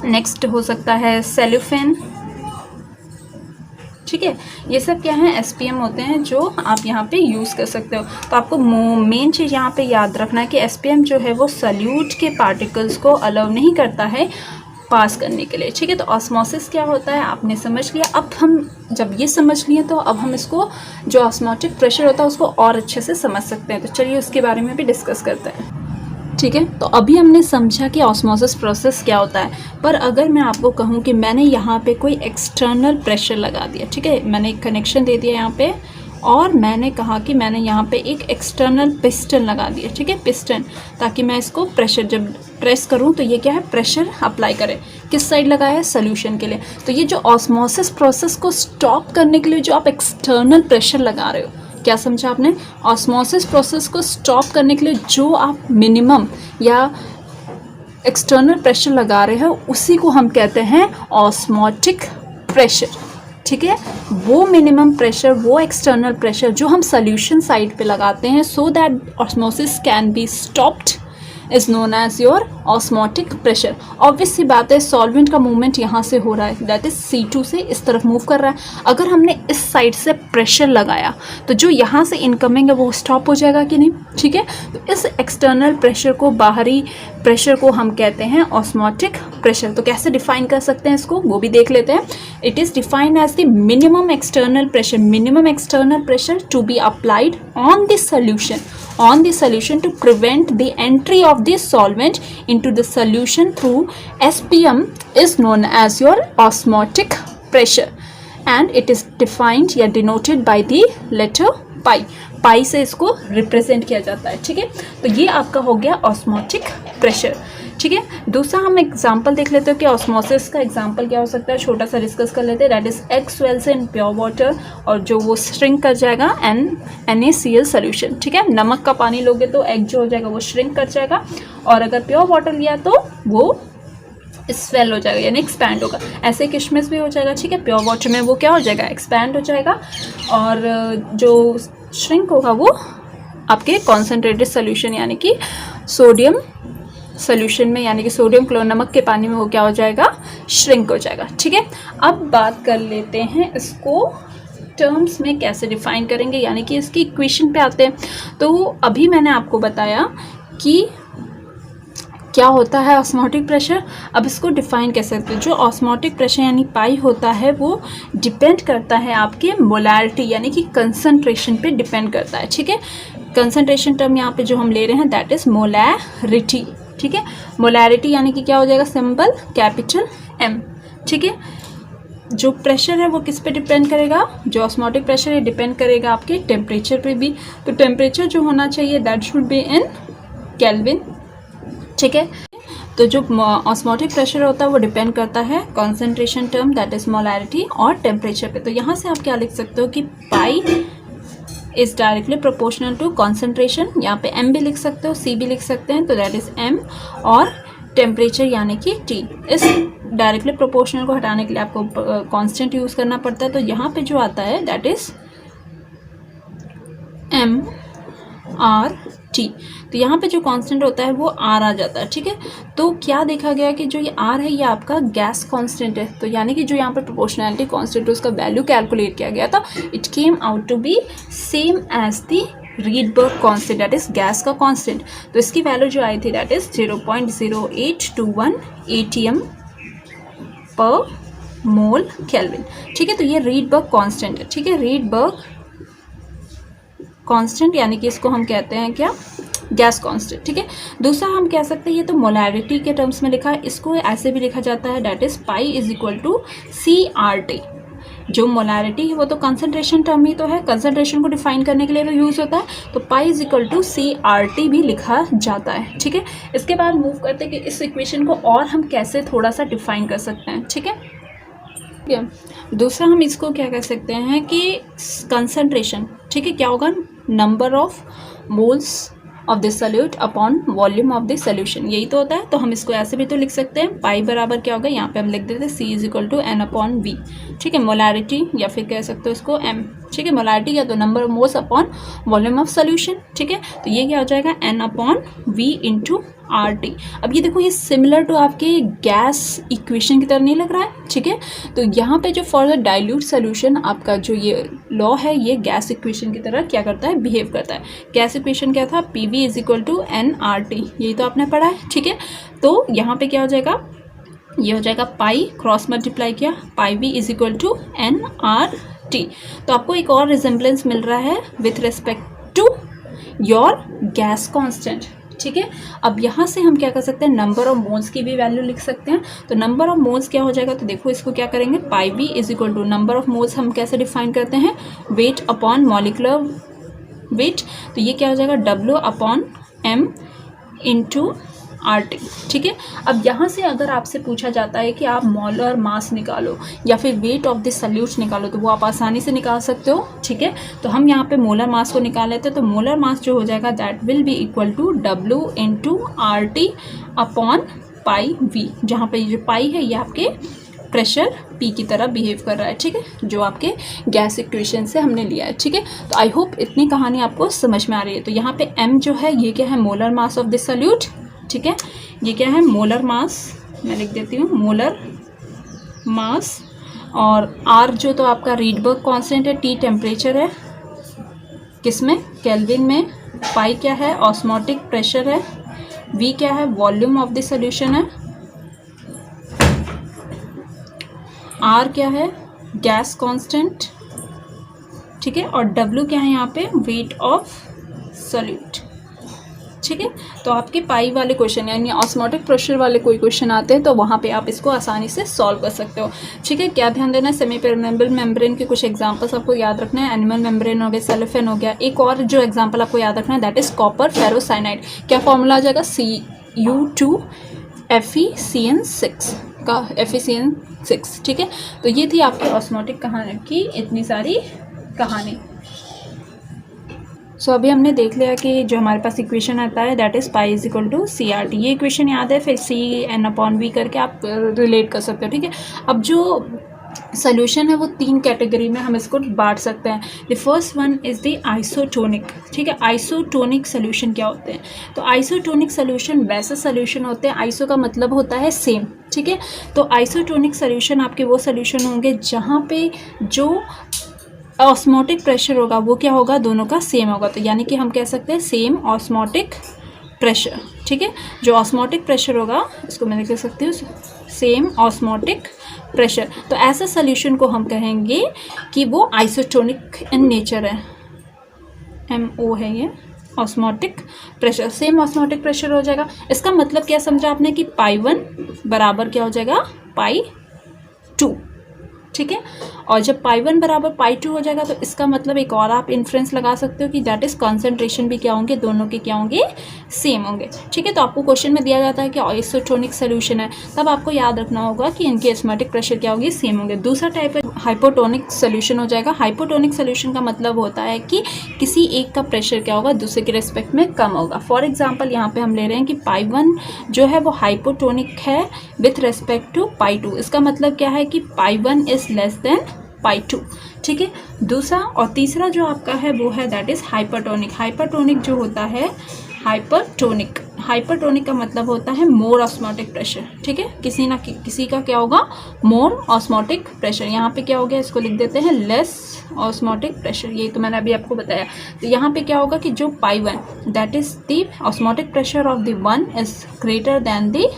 Next हो सकता है सेल्यूफेन, ठीक है। ये सब क्या है, एसपीएम होते हैं जो आप यहाँ पे यूज़ कर सकते हो। तो आपको मेन चीज़ यहाँ पे याद रखना है कि एसपीएम जो है वो सल्यूट के पार्टिकल्स को अलाउ नहीं करता है पास करने के लिए, ठीक है। तो ऑस्मोसिस क्या होता है आपने समझ लिया। अब हम जब ये समझ लिए तो अब हम इसको जो ऑस्मोटिक प्रेशर होता है उसको और अच्छे से समझ सकते हैं। तो चलिए उसके बारे में भी डिस्कस करते हैं, ठीक है। तो अभी हमने समझा कि ऑस्मोसिस प्रोसेस क्या होता है, पर अगर मैं आपको कहूँ कि मैंने यहाँ पे कोई एक्सटर्नल प्रेशर लगा दिया, ठीक है, मैंने एक कनेक्शन दे दिया यहाँ पे, और मैंने कहा कि मैंने यहाँ पे एक एक्सटर्नल पिस्टन लगा दिया, ठीक है, पिस्टन, ताकि मैं इसको प्रेशर जब प्रेस करूँ तो ये क्या है, प्रेशर अप्लाई करे। किस साइड लगाया है, सोल्यूशन के लिए। तो ये जो ऑस्मोसिस प्रोसेस को स्टॉप करने के लिए जो आप एक्सटर्नल प्रेशर लगा रहे हो, क्या समझा आपने, ऑस्मोसिस प्रोसेस को स्टॉप करने के लिए जो आप मिनिमम या एक्सटर्नल प्रेशर लगा रहे हो उसी को हम कहते हैं ऑस्मोटिक प्रेशर, ठीक है। वो मिनिमम प्रेशर, वो एक्सटर्नल प्रेशर जो हम सॉल्यूशन साइड पे लगाते हैं so that osmosis can be stopped is known as your osmotic pressure. Obvious सी बात है, सॉल्वेंट का मूवमेंट यहाँ से हो रहा है, दैट इज C2 से इस तरफ मूव कर रहा है। अगर हमने इस साइड से प्रेशर लगाया तो जो यहाँ से इनकमिंग है वो स्टॉप हो जाएगा कि नहीं, ठीक है। तो इस एक्सटर्नल प्रेशर को, बाहरी प्रेशर को हम कहते हैं ऑस्मोटिक प्रेशर। तो कैसे डिफाइन कर सकते हैं इसको, वो भी देख लेते हैं। It is defined as the minimum external pressure to be applied on the solution to prevent the entry of the solvent into the solution through SPM is known as your osmotic pressure, and it is defined या denoted by the letter pi। पाई से इसको represent किया जाता है, ठीक है। तो ये आपका हो गया ऑस्मोटिक प्रेशर, ठीक है। दूसरा हम एग्जांपल देख लेते हो कि ऑस्मोसिस का एग्जांपल क्या हो सकता है, छोटा सा डिस्कस कर लेते हैं। That is egg swells in pure water, और जो वो श्रिंक कर जाएगा NaCl सोल्यूशन, ठीक है। नमक का पानी लोगे तो एग जो हो जाएगा वो श्रिंक कर जाएगा, और अगर प्योर वाटर लिया तो वो स्वेल हो जाएगा यानी एक्सपैंड होगा। ऐसे किशमिश भी हो जाएगा, ठीक है। प्योर वाटर में वो क्या हो जाएगा, एक्सपैंड हो जाएगा, और जो श्रिंक होगा वो आपके कॉन्सेंट्रेटेड सोल्यूशन यानी कि सोडियम सोल्यूशन में, यानी कि सोडियम क्लोराइड नमक के पानी में वो क्या हो जाएगा, श्रिंक हो जाएगा, ठीक है। अब बात कर लेते हैं इसको टर्म्स में कैसे डिफाइन करेंगे, यानी कि इसकी इक्वेशन पे आते हैं। तो अभी मैंने आपको बताया कि क्या होता है ऑस्मोटिक प्रेशर। अब इसको डिफाइन कैसे करते हैं। जो ऑस्मोटिक प्रेशर यानी पाई होता है वो डिपेंड करता है आपके मोलैरिटी यानी कि कंसंट्रेशन पे डिपेंड करता है, ठीक है। कंसंट्रेशन टर्म यहाँ पे जो हम ले रहे हैं दैट इज़ मोलैरिटी, ठीक है। मोलैरिटी यानी कि क्या हो जाएगा, सिंबल कैपिटल M, ठीक है। जो प्रेशर है वो किस पे डिपेंड करेगा, जो ऑस्मोटिक प्रेशर है डिपेंड करेगा आपके टेम्परेचर पे भी। तो टेम्परेचर जो होना चाहिए that should be in kelvin, ठीक है। तो जो ऑस्मोटिक प्रेशर होता है वो डिपेंड करता है concentration term that is molarity और टेम्परेचर पे। तो यहाँ से आप क्या लिख सकते हो कि pi is directly proportional to concentration, यहाँ पे M भी लिख सकते हो, C भी लिख सकते हैं, तो दैट इज M, और टेम्परेचर यानी कि T। इस डायरेक्टली प्रोपोर्शनल को हटाने के लिए आपको कांस्टेंट यूज़ करना पड़ता है। तो यहाँ पे जो आता है दैट इज MRT। तो यहाँ पे जो कांस्टेंट होता है वो R आ जाता है, ठीक है। तो क्या देखा गया कि जो ये R है ये आपका गैस कांस्टेंट है, तो यानी कि जो यहाँ पर प्रोपोर्शनैलिटी कांस्टेंट उसका वैल्यू कैलकुलेट किया गया था, it came out to be same as the Rydberg constant that is gas का कांस्टेंट। तो इसकी वैल्यू जो आई थी दैट इज 0.0821 ATM पर मोल केल्विन, ठीक है। तो ये रीडबर्ग कांस्टेंट है, ठीक है, रीडबर्ग कांस्टेंट यानी कि इसको हम कहते हैं क्या, गैस कांस्टेंट, ठीक है। दूसरा हम कह सकते हैं ये तो मोलैरिटी के टर्म्स में लिखा है, इसको ऐसे भी लिखा जाता है that is pi is equal to CRT। जो मोलैरिटी है वो तो कंसंट्रेशन टर्म ही तो है, कंसंट्रेशन को डिफाइन करने के लिए तो यूज़ होता है, तो pi is equal to CRT भी लिखा जाता है, ठीक है। इसके बाद मूव करते हैं कि इस इक्वेशन को और हम कैसे थोड़ा सा डिफाइन कर सकते हैं, ठीक है। दूसरा हम इसको क्या कह सकते हैं कि कंसंट्रेशन, ठीक है, क्या होगा, number of moles of the solute upon volume of the solution, यही तो होता है। तो हम इसको ऐसे भी तो लिख सकते हैं, पाई बराबर क्या होगा, यहाँ पे हम लिख देते हैं C is equal to N upon V, ठीक है, मोलैरिटी या फिर कह सकते हो इसको M, ठीक है, मोलारिटी क्या, तो number of moles upon volume of solution, ठीक है। तो ये क्या हो जाएगा, N upon V into RT। अब ये देखो, ये सिमिलर टू आपके गैस इक्वेशन की तरह नहीं लग रहा है, ठीक है। तो यहाँ पे जो फॉर द डाइल्यूट सोल्यूशन आपका जो ये लॉ है, ये गैस इक्वेशन की तरह क्या करता है, बिहेव करता है। गैस इक्वेशन क्या था, PV is equal to NRT, यही तो आपने पढ़ा है, ठीक है। तो यहाँ पे क्या हो जाएगा, ये हो जाएगा पाई क्रॉस मल्टीप्लाई किया, pi V is equal to NRT। तो आपको एक और रिजेम्बलेंस मिल रहा है with respect to your gas constant, ठीक है। अब यहाँ से हम क्या कर सकते हैं, नंबर ऑफ मोल्स की भी वैल्यू लिख सकते हैं। तो नंबर ऑफ मोल्स क्या हो जाएगा, तो देखो इसको क्या करेंगे, pi V is equal to number of moles हम कैसे डिफाइन करते हैं, वेट अपॉन मॉलिक्यूलर वेट। तो ये क्या हो जाएगा, W upon M into RT, ठीक है। अब यहाँ से अगर आपसे पूछा जाता है कि आप मोलर मास निकालो या फिर वेट ऑफ द सल्यूट निकालो, तो वो आप आसानी से निकाल सकते हो, ठीक है। तो हम यहाँ पे मोलर मास को निकाल लेते हैं। तो मोलर मास जो हो जाएगा, that will be equal to W into RT upon pi V, जहाँ पे जो पाई है ये आपके प्रेशर P की तरह बिहेव कर रहा है, ठीक है, जो आपके गैस इक्वेशन से हमने लिया है, ठीक है। तो आई होप इतनी कहानी आपको समझ में आ रही है। तो यहाँ पे M जो है ये क्या है, molar mass of the solute, ठीक है। ये क्या है, मोलर मास, मैं लिख देती हूँ मोलर मास। और R जो तो आपका रीडबर्ग कांस्टेंट है, T टेम्परेचर है, किसमें, केल्विन में। पाई क्या है, ऑस्मोटिक प्रेशर है। V क्या है, वॉल्यूम ऑफ द सॉल्यूशन है। R क्या है, गैस कांस्टेंट, ठीक है। और W क्या है यहाँ पे, वेट ऑफ सॉल्यूट, ठीक है। तो आपके पाई वाले क्वेश्चन यानी ऑस्मोटिक प्रेशर वाले कोई क्वेश्चन आते हैं तो वहाँ पे आप इसको आसानी से सॉल्व कर सकते हो, ठीक है। क्या ध्यान देना है, सेमी परमेबल मेम्ब्रेन के कुछ एग्जांपल्स आपको याद रखना है। एनिमल मेम्ब्रेन हो गया, सेलोफेन हो गया। एक और जो एग्जांपल आपको याद रखना है, दैट इज कॉपर फेरोसाइनाइड। क्या फॉर्मूला आ जाएगा, Cu2 FeCN6 का, FeCN6, ठीक है। तो ये थी आपकी ऑस्मोटिक कहानी की इतनी सारी कहानी। सो अभी हमने देख लिया कि जो हमारे पास इक्वेशन आता है, that is pi is equal to CRT। ये इक्वेशन याद है, फिर CN अपॉन V करके आप रिलेट कर सकते हो, ठीक है। अब जो सोल्यूशन है वो 3 कैटेगरी में हम इसको बांट सकते हैं। The first one is the isotonic, ठीक है। आइसोटोनिक सोल्यूशन क्या होते हैं, तो आइसोटोनिक सोल्यूशन वैसे सोल्यूशन होते हैं, आइसो का मतलब होता है सेम, ठीक है। तो आइसोटोनिक सोल्यूशन आपके वो सोल्यूशन होंगे जहाँ पे जो ऑस्मोटिक प्रेशर होगा वो क्या होगा, दोनों का सेम होगा। तो यानी कि हम कह सकते हैं सेम ऑस्मोटिक प्रेशर, ठीक है। जो ऑस्मोटिक प्रेशर होगा इसको मैं कह सकती हूँ सेम ऑस्मोटिक प्रेशर। तो ऐसा सोल्यूशन को हम कहेंगे कि वो आइसोटोनिक इन नेचर है, MO है ये, osmotic pressure, same osmotic pressure हो जाएगा। इसका मतलब क्या समझा आपने कि पाई 1 बराबर क्या हो जाएगा, पाई 2, ठीक है। और जब पाई 1 बराबर पाई 2 हो जाएगा तो इसका मतलब एक और आप इन्फ्रेंस लगा सकते हो कि दैट इज़ कॉन्सेंट्रेशन भी क्या होंगे, दोनों के क्या होंगे, सेम होंगे, ठीक है। तो आपको क्वेश्चन में दिया जाता है कि आइसोटोनिक सोल्यूशन है, तब आपको याद रखना होगा कि इनके ऑस्मोटिक प्रेशर क्या होंगे, सेम होंगे। दूसरा टाइप है हाइपोटोनिक सोल्यूशन हो जाएगा। हाइपोटोनिक सोल्यूशन का मतलब होता है कि किसी एक का प्रेशर क्या होगा, दूसरे के रिस्पेक्ट में कम होगा। फॉर एग्जाम्पल यहाँ पे हम ले रहे हैं कि पाई 1 जो है वो हाइपोटोनिक है विथ रेस्पेक्ट टू पाई 2। इसका मतलब क्या है कि पाई 1 इज लेस देन पाई 2, ठीक है। दूसरा और तीसरा जो आपका है वो है दैट इज हाइपरटोनिक। हाइपरटोनिक जो होता है, हाइपरटोनिक का मतलब होता है मोर ऑस्मोटिक प्रेशर, ठीक है। किसी का क्या होगा, मोर ऑस्मोटिक प्रेशर। यहाँ पे क्या हो गया, इसको लिख देते हैं लेस ऑस्मोटिक प्रेशर, यही तो मैंने अभी आपको बताया। तो यहाँ पे क्या होगा कि जो पाई 1 that is the osmotic pressure of the 1 is greater than the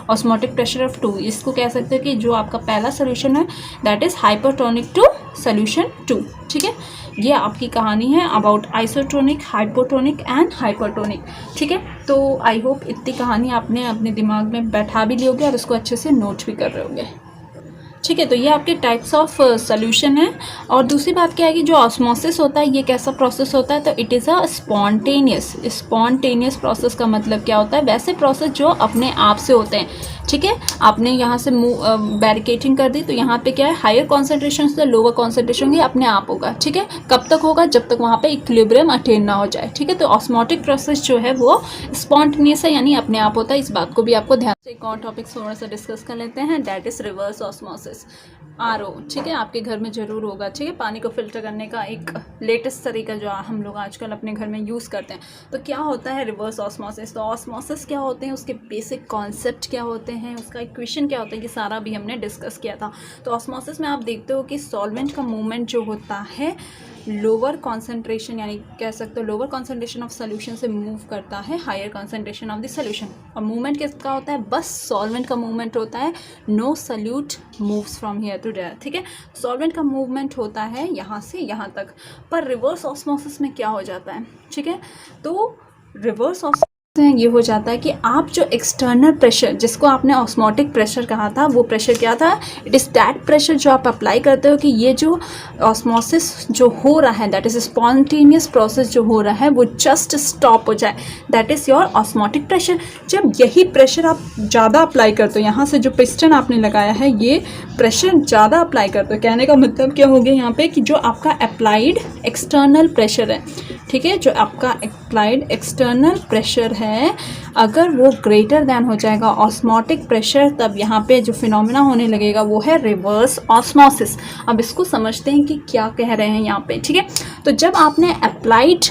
osmotic pressure of 2। इसको कह सकते हैं कि जो आपका पहला सोल्यूशन है that is hypotonic to solution 2, ठीक है। ये आपकी कहानी है about isotonic, hypotonic and hypertonic, ठीक है। तो आई होप इतनी कहानी आपने अपने दिमाग में बैठा भी ली होगी और उसको अच्छे से नोट भी कर रहे होंगे, ठीक है। तो ये आपके टाइप्स ऑफ सोल्यूशन है। और दूसरी बात क्या है कि जो ऑस्मोसिस होता है ये कैसा प्रोसेस होता है, तो it is a spontaneous process. का मतलब क्या होता है, वैसे प्रोसेस जो अपने आप से होते हैं, ठीक है। आपने यहाँ से बैरिकेटिंग कर दी तो यहाँ पे क्या है, हायर कॉन्सेंट्रेशन से लोअर कॉन्सेंट्रेशन ये अपने आप होगा, ठीक है। कब तक होगा, जब तक वहाँ पे इक्विलिब्रियम अटेन ना हो जाए, ठीक है। तो ऑस्मोटिक प्रोसेस जो है वो स्पॉन्टेनियस है, यानी अपने आप होता है। इस बात को भी आपको ध्यान से। एक और टॉपिक थोड़ा सा डिस्कस कर लेते हैं, that is reverse osmosis. Osmosis, RO, ठीक है, आपके घर में ज़रूर होगा, ठीक है, पानी को फ़िल्टर करने का एक लेटेस्ट तरीका जो हम लोग आजकल अपने घर में यूज़ करते हैं। तो क्या होता है रिवर्स ऑस्मोसिस? तो ऑस्मोसिस क्या होते हैं, उसके बेसिक कॉन्सेप्ट क्या होते हैं, उसका इक्वेशन क्या होता है, ये सारा भी हमने डिस्कस किया था। तो ऑस्मोसिस में आप देखते हो कि सॉल्वेंट का मूवमेंट जो होता है लोअर कॉन्सेंट्रेशन, यानी कह सकते हो लोअर कॉन्सेंट्रेशन ऑफ सोल्यूशन से मूव करता है higher concentration of the solution. और मूवमेंट किसका होता है? बस सॉल्वेंट का मूवमेंट होता है, no solute moves from here to there, ठीक है। सॉल्वेंट का मूवमेंट होता है यहाँ से यहाँ तक। पर रिवर्स ऑस्मोसिस में क्या हो जाता है, ठीक है, तो रिवर्स ऑस्मोसिस ये हो जाता है कि आप जो एक्सटर्नल प्रेशर, जिसको आपने ऑस्मोटिक प्रेशर कहा था, वो प्रेशर क्या था? इट इज़ दैट प्रेशर जो आप अप्लाई करते हो कि ये जो ऑस्मोसिस जो हो रहा है, दैट इज़ स्पॉन्टेनियस प्रोसेस जो हो रहा है, वो जस्ट स्टॉप हो जाए, that is your osmotic pressure. जब यही प्रेशर आप ज़्यादा अप्लाई करते हो, यहाँ से जो पिस्टन आपने लगाया है ये प्रेशर ज़्यादा अप्लाई करते हो, कहने का मतलब क्या हो गया यहाँ पे कि जो आपका अप्लाइड एक्सटर्नल प्रेशर है, ठीक है, जो आपका अप्लाइड एक्सटर्नल प्रेशर है, अगर वो ग्रेटर देन हो जाएगा ऑस्मोटिक प्रेशर, तब यहाँ पे जो फिनोमेना होने लगेगा वो है रिवर्स ऑस्मोसिस। अब इसको समझते हैं कि क्या कह रहे हैं यहाँ पे, ठीक है। तो जब आपने अप्लाइड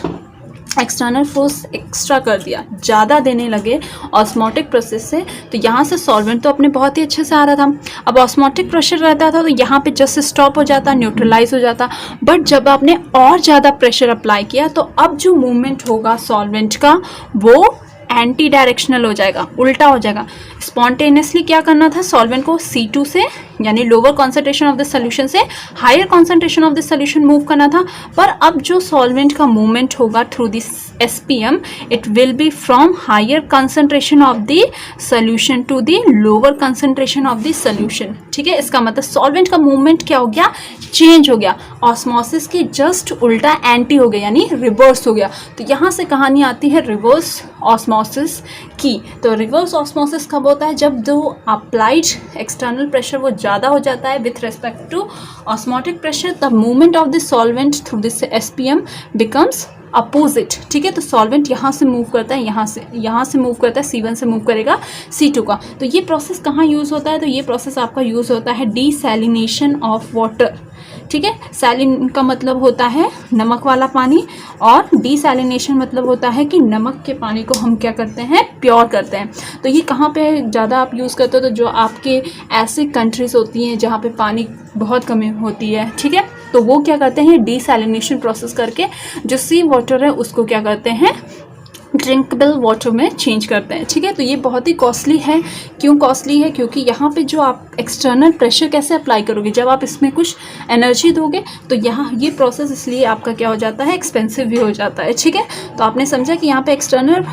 एक्सटर्नल फोर्स एक्स्ट्रा कर दिया, ज़्यादा देने लगे ऑस्मोटिक प्रोसेस से, तो यहाँ से सॉल्वेंट तो अपने बहुत ही अच्छे से आ रहा था। अब ऑस्मोटिक प्रेशर रहता था तो यहाँ पे जस्ट स्टॉप हो जाता, न्यूट्रलाइज हो जाता। बट जब आपने और ज़्यादा प्रेशर अप्लाई किया तो अब जो मूवमेंट होगा सॉल्वेंट का वो एंटी डायरेक्शनल हो जाएगा, उल्टा हो जाएगा। स्पॉन्टेनियसली क्या करना था, सॉल्वेंट को C2 से यानी lower concentration of the solution से higher concentration of the solution move करना था। पर अब जो सॉल्वेंट का मूवमेंट होगा through this SPM, it will be from higher concentration of the solution to the lower concentration of the solution, ठीक है। इसका मतलब सॉल्वेंट का मूवमेंट क्या हो गया, चेंज हो गया, ऑस्मोसिस के जस्ट उल्टा एंटी हो गया, यानी रिवर्स हो गया। तो यहाँ से कहानी आती है रिवर्स ऑस्मोसिस की। तो रिवर्स ऑस्मोसिस कब होता है? जब जो अप्लाइड एक्सटर्नल प्रेशर वो ज़्यादा हो जाता है with respect to osmotic pressure, the movement of the solvent through this SPM becomes opposite, ठीक है। तो सॉल्वेंट यहाँ से मूव करता है, यहाँ से मूव करता है, C1 से मूव करेगा C2 का। तो ये प्रोसेस कहाँ यूज़ होता है? तो ये प्रोसेस आपका यूज़ होता है डीसैलिनेशन ऑफ वाटर, ठीक है। सैलिन का मतलब होता है नमक वाला पानी, और डीसैलिनेशन मतलब होता है कि नमक के पानी को हम क्या करते हैं, प्योर करते हैं। तो ये कहाँ पे ज़्यादा आप यूज़ करते हो? तो जो आपके ऐसे कंट्रीज़ होती हैं जहाँ पे पानी बहुत कमी होती है, ठीक है, तो वो क्या करते हैं, डीसैलिनेशन प्रोसेस करके जो सी वाटर है उसको क्या करते हैं, ड्रिंकेबल वाटर में चेंज करते हैं, ठीक है। तो ये बहुत ही कॉस्टली है। क्यों कॉस्टली है? क्योंकि यहाँ पे जो आप एक्सटर्नल प्रेशर कैसे अप्लाई करोगे, जब आप इसमें कुछ एनर्जी दोगे तो यहाँ ये प्रोसेस इसलिए आपका क्या हो जाता है, एक्सपेंसिव भी हो जाता है, ठीक है। तो आपने समझा कि यहाँ पे एक्सटर्नल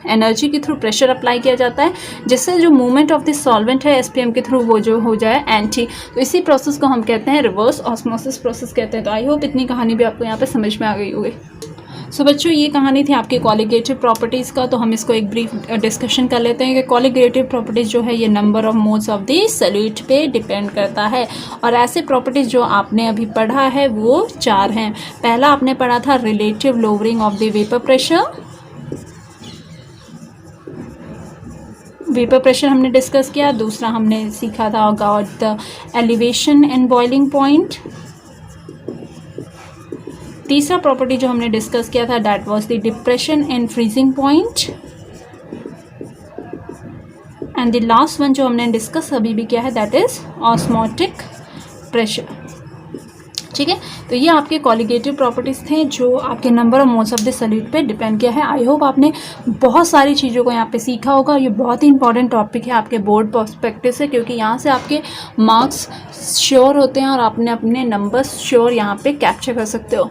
एनर्जी के थ्रू प्रेशर अप्लाई किया जाता है, जिससे जो मूवमेंट ऑफ दिस सॉल्वेंट है SPM के थ्रू वो जो हो जाए एंटी। तो इसी प्रोसेस को हम कहते हैं रिवर्स ऑस्मोसिस प्रोसेस कहते हैं। तो आई होप इतनी कहानी भी आपको यहाँ पे समझ में आ गई होगी। सो बच्चों, ये कहानी थी आपकी कॉलिगेटिव प्रॉपर्टीज़ का। तो हम इसको एक ब्रीफ डिस्कशन कर लेते हैं कि कॉलिगेटिव प्रॉपर्टीज़ जो है ये number of moles of the solute पे डिपेंड करता है। और ऐसे प्रॉपर्टीज़ जो आपने अभी पढ़ा है वो 4 हैं। पहला आपने पढ़ा था relative lowering of the vapour pressure, vapour pressure हमने डिस्कस किया। दूसरा हमने सीखा था about the elevation and boiling point. तीसरा प्रॉपर्टी जो हमने डिस्कस किया था that was the depression and freezing point. And the last one जो हमने डिस्कस अभी भी किया है दैट इज ऑस्मोटिक प्रेशर, ठीक है। तो ये आपके कॉलिगेटिव प्रॉपर्टीज़ थे जो आपके number of moles of the solute पे डिपेंड किया है। आई होप आपने बहुत सारी चीज़ों को यहाँ पे सीखा होगा। ये बहुत ही इंपॉर्टेंट टॉपिक है आपके बोर्ड पर्सपेक्टिव से, क्योंकि यहाँ से आपके मार्क्स श्योर होते हैं और आपने अपने नंबर्स श्योर यहाँ पे कैप्चर कर सकते हो।